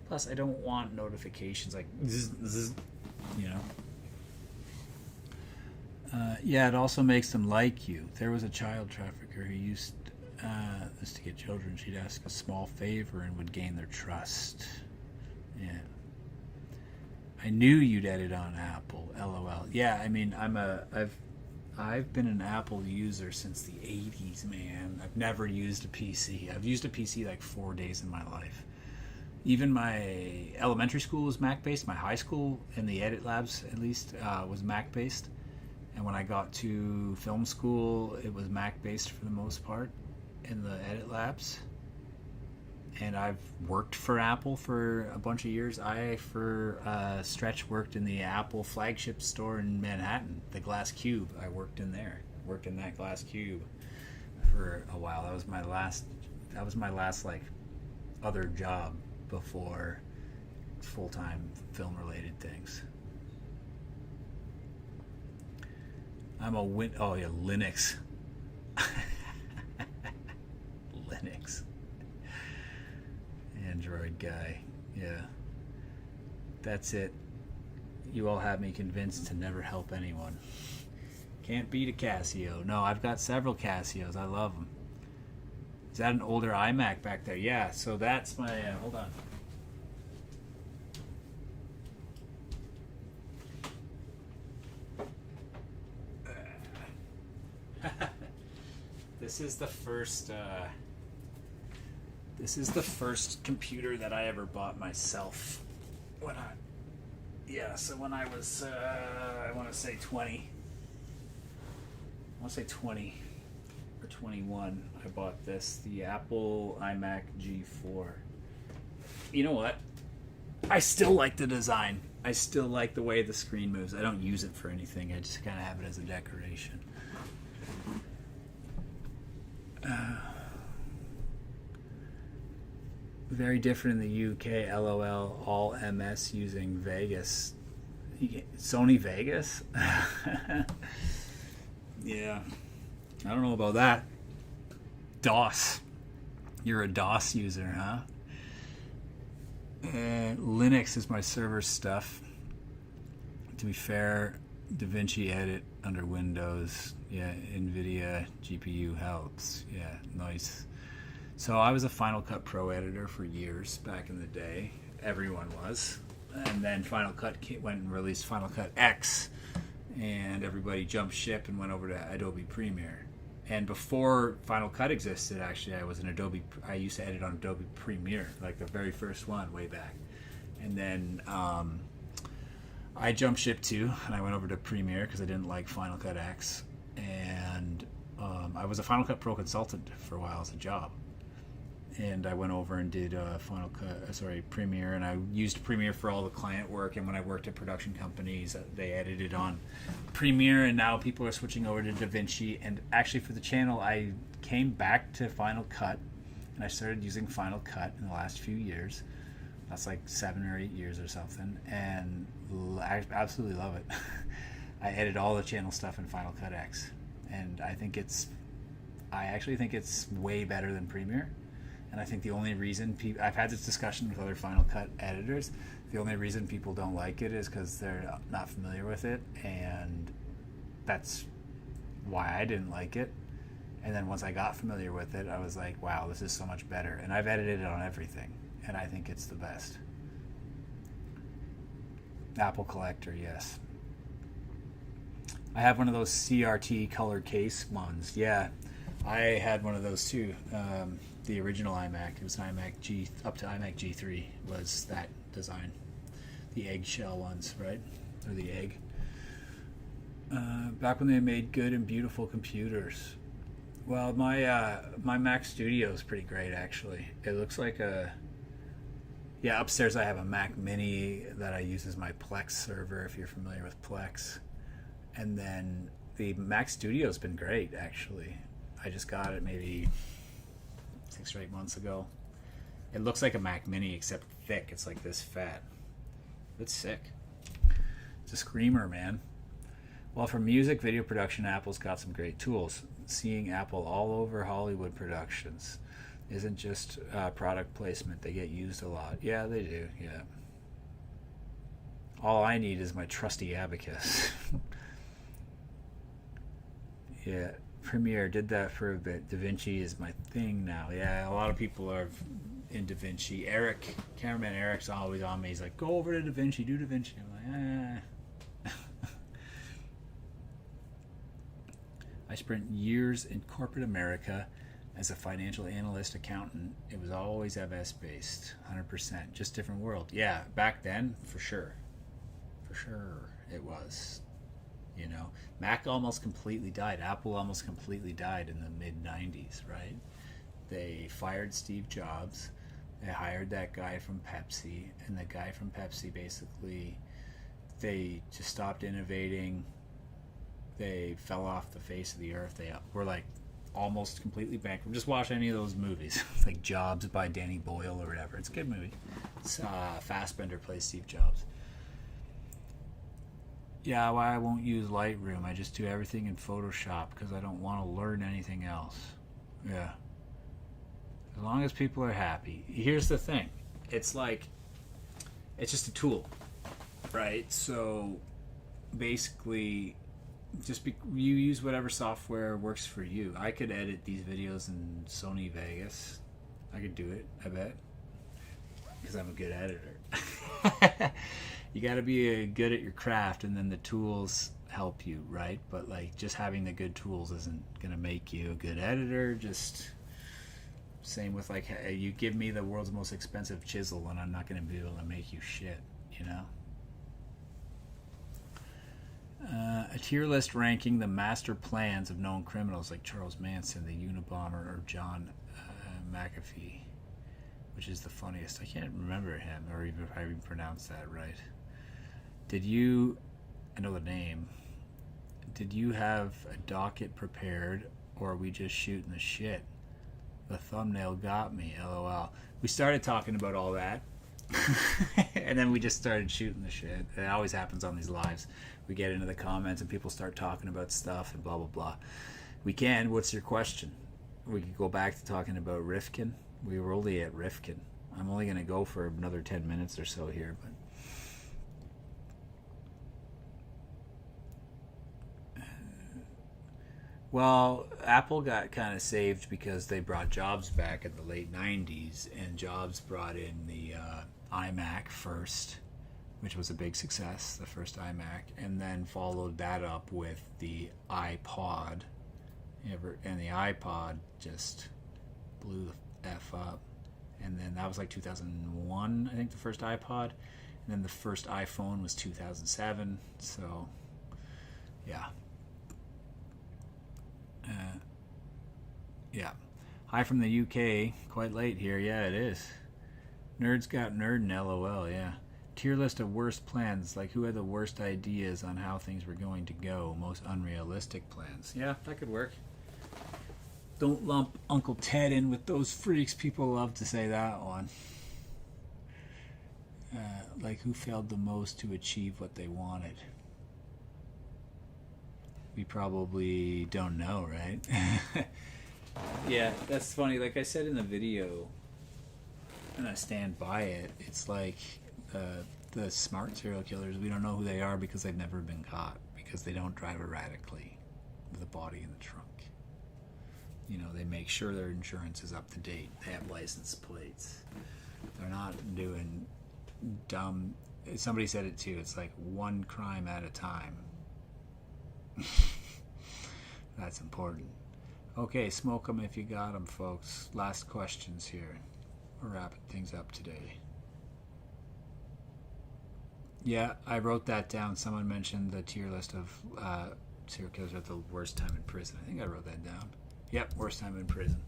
Speaker 1: Plus, I don't want notifications like zzz, zzz, you know. Yeah, it also makes them like you. There was a child trafficker who used this to get children. She'd ask a small favor and would gain their trust. Yeah. I knew you'd edit on Apple. LOL. Yeah, I mean, I've been an Apple user since the 80s, man. I've never used a PC. I've used a PC like 4 days in my life. Even my elementary school was Mac-based. My high school, in the edit labs at least, was Mac-based. And when I got to film school, it was Mac-based for the most part in the edit labs. And I've worked for Apple for a bunch of years. I, for a stretch, worked in the Apple flagship store in Manhattan, the Glass Cube. I worked in there. Worked in that Glass Cube for a while. That was my last like other job before full-time film-related things. I'm a Linux. Linux. Android guy. Yeah. That's it. You all have me convinced to never help anyone. Can't beat a Casio. No, I've got several Casios. I love them. Is that an older iMac back there? Yeah, so that's my... hold on. This is the first computer that I ever bought myself. So when I was I want to say 20 or 21, I bought this, the Apple iMac G4. You know what? I still like the design. I still like the way the screen moves. I don't use it for anything. I just kind of have it as a decoration. Very different in the UK. LOL. All MS using Vegas. Sony Vegas? Yeah. I don't know about that. DOS. You're a DOS user, huh? Linux is my server stuff. To be fair, DaVinci Edit under Windows. Yeah, NVIDIA GPU helps. Yeah, nice. So I was a Final Cut Pro editor for years back in the day. Everyone was. And then Final Cut went and released Final Cut X. And everybody jumped ship and went over to Adobe Premiere. And before Final Cut existed, actually, I used to edit on Adobe Premiere, like the very first one way back. And then I jumped ship too, and I went over to Premiere because I didn't like Final Cut X. And I was a Final Cut Pro consultant for a while as a job. And I went over and did Premiere, and I used Premiere for all the client work. And when I worked at production companies, they edited on Premiere, and now people are switching over to DaVinci. And actually, for the channel, I came back to Final Cut, and I started using Final Cut in the last few years. That's like 7 or 8 years or something, and I absolutely love it. I edit all the channel stuff in Final Cut X, and I actually think it's way better than Premiere. And I think the only reason I've had this discussion with other Final Cut editors, the only reason people don't like it is because they're not familiar with it, and that's why I didn't like it. And then once I got familiar with it, I was like, wow, this is so much better. And I've edited it on everything, and I think it's the best. Apple Collector, yes. I have one of those CRT color case ones. Yeah, I had one of those too. The original iMac, it was an iMac G, up to iMac G3 was that design. The eggshell ones, right? Or the egg. Back when they made good and beautiful computers. Well, my Mac Studio is pretty great, actually. It looks like a... Yeah, upstairs I have a Mac Mini that I use as my Plex server, if you're familiar with Plex. And then the Mac Studio's been great, actually. I just got it maybe 6 or 8 months ago. It looks like a Mac Mini, except thick. It's like this fat. It's sick. It's a screamer, man. Well, for music video production, Apple's got some great tools. Seeing Apple all over Hollywood productions isn't just product placement. They get used a lot. Yeah, they do. Yeah. All I need is my trusty abacus. Yeah, Premiere did that for a bit. DaVinci is my thing now. Yeah, a lot of people are in DaVinci. Eric, cameraman Eric's always on me. He's like, go over to DaVinci, do DaVinci. I'm like, I spent years in corporate America as a financial analyst accountant. It was always MS based, 100%, just different world. Yeah, back then, for sure it was. You know, Mac almost completely died. Apple almost completely died in the mid 90s, right? They fired Steve Jobs. They hired that guy from Pepsi, and the guy from Pepsi basically, they just stopped innovating. They fell off the face of the earth. They were like almost completely bankrupt. Just watch any of those movies, like Jobs by Danny Boyle or whatever. It's a good movie. It's, Fassbender plays Steve Jobs. Yeah, why I won't use Lightroom. I just do everything in Photoshop because I don't want to learn anything else. Yeah. As long as people are happy. Here's the thing. It's like, it's just a tool, right? So basically, you use whatever software works for you. I could edit these videos in Sony Vegas. I could do it, I bet. Because I'm a good editor. You got to be good at your craft, and then the tools help you, right? But like just having the good tools isn't going to make you a good editor. Just same with like, you give me the world's most expensive chisel and I'm not going to be able to make you shit, you know? A tier list ranking the master plans of known criminals like Charles Manson, the Unabomber, or John McAfee, which is the funniest. I can't remember him, or even if I even pronounced that right. I know the name, did you have a docket prepared, or are we just shooting the shit? The thumbnail got me, LOL. We started talking about all that, and then we just started shooting the shit. It always happens on these lives. We get into the comments and people start talking about stuff and blah, blah, blah. We can. What's your question? We could go back to talking about Rifkin. We were only at Rifkin. I'm only going to go for another 10 minutes or so here, but well, Apple got kind of saved because they brought Jobs back in the late 90s, and Jobs brought in the iMac first, which was a big success, the first iMac, and then followed that up with the iPod, and the iPod just blew the F up. And then that was like 2001, I think, the first iPod, and then the first iPhone was 2007, so yeah. Yeah. Hi from the UK. Quite late here. Yeah, it is. Nerds got nerd and LOL. Yeah. Tier list of worst plans. Like, who had the worst ideas on how things were going to go? Most unrealistic plans. Yeah, that could work. Don't lump Uncle Ted in with those freaks. People love to say that one. Like, who failed the most to achieve what they wanted? We probably don't know, right? Yeah, that's funny. Like I said in the video, and I stand by it, it's like the smart serial killers, we don't know who they are because they've never been caught, because they don't drive erratically. the body in the trunk. You know, they make sure their insurance is up to date. They have license plates. They're not doing dumb. Somebody said it too. It's like one crime at a time. That's important. Okay, smoke them if you got them, folks. Last questions here. We're wrapping things up today. Yeah, I wrote that down. Someone mentioned the tier list of serial killers at the worst time in prison. I think I wrote that down. Yep, worst time in prison.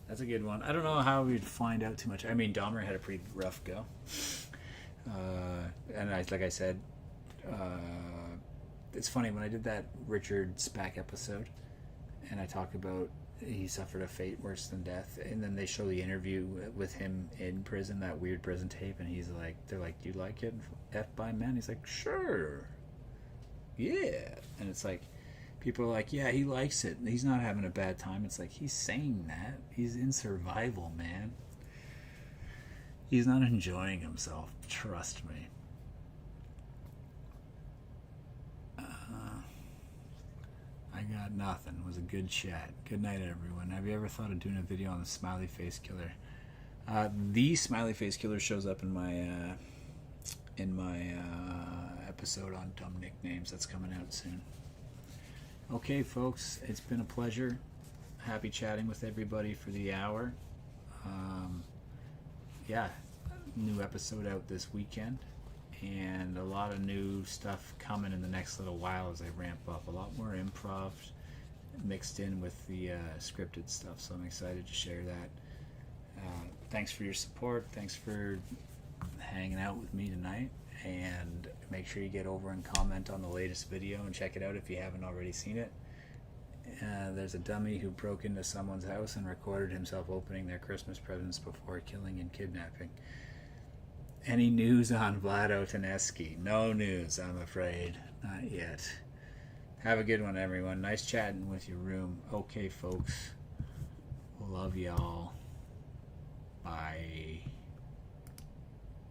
Speaker 1: That's a good one. I don't know how we'd find out too much. I mean, Dahmer had a pretty rough go. And like I said, it's funny, when I did that Richard Spack episode, and I talked about he suffered a fate worse than death, and then they show the interview with him in prison, that weird prison tape, and he's like, they're like, do you like it, F by men? He's like, sure, yeah. And it's like, people are like, yeah, he likes it, he's not having a bad time. It's like, he's saying that, he's in survival, man. He's not enjoying himself, trust me. I got nothing. It was a good chat. Good night, everyone. Have you ever thought of doing a video on the smiley face killer? The smiley face killer shows up in my episode on dumb nicknames that's coming out soon. Okay, folks, it's been a pleasure. Happy chatting with everybody for the hour. Yeah, new episode out this weekend, and a lot of new stuff coming in the next little while as I ramp up. A lot more improv mixed in with the scripted stuff, so I'm excited to share that. Thanks for your support. Thanks for hanging out with me tonight, and make sure you get over and comment on the latest video and check it out if you haven't already seen it. There's a dummy who broke into someone's house and recorded himself opening their Christmas presents before killing and kidnapping. Any news on Vlad Otaneski? No news, I'm afraid. Not yet. Have a good one, everyone. Nice chatting with your room. Okay, folks. Love y'all. Bye.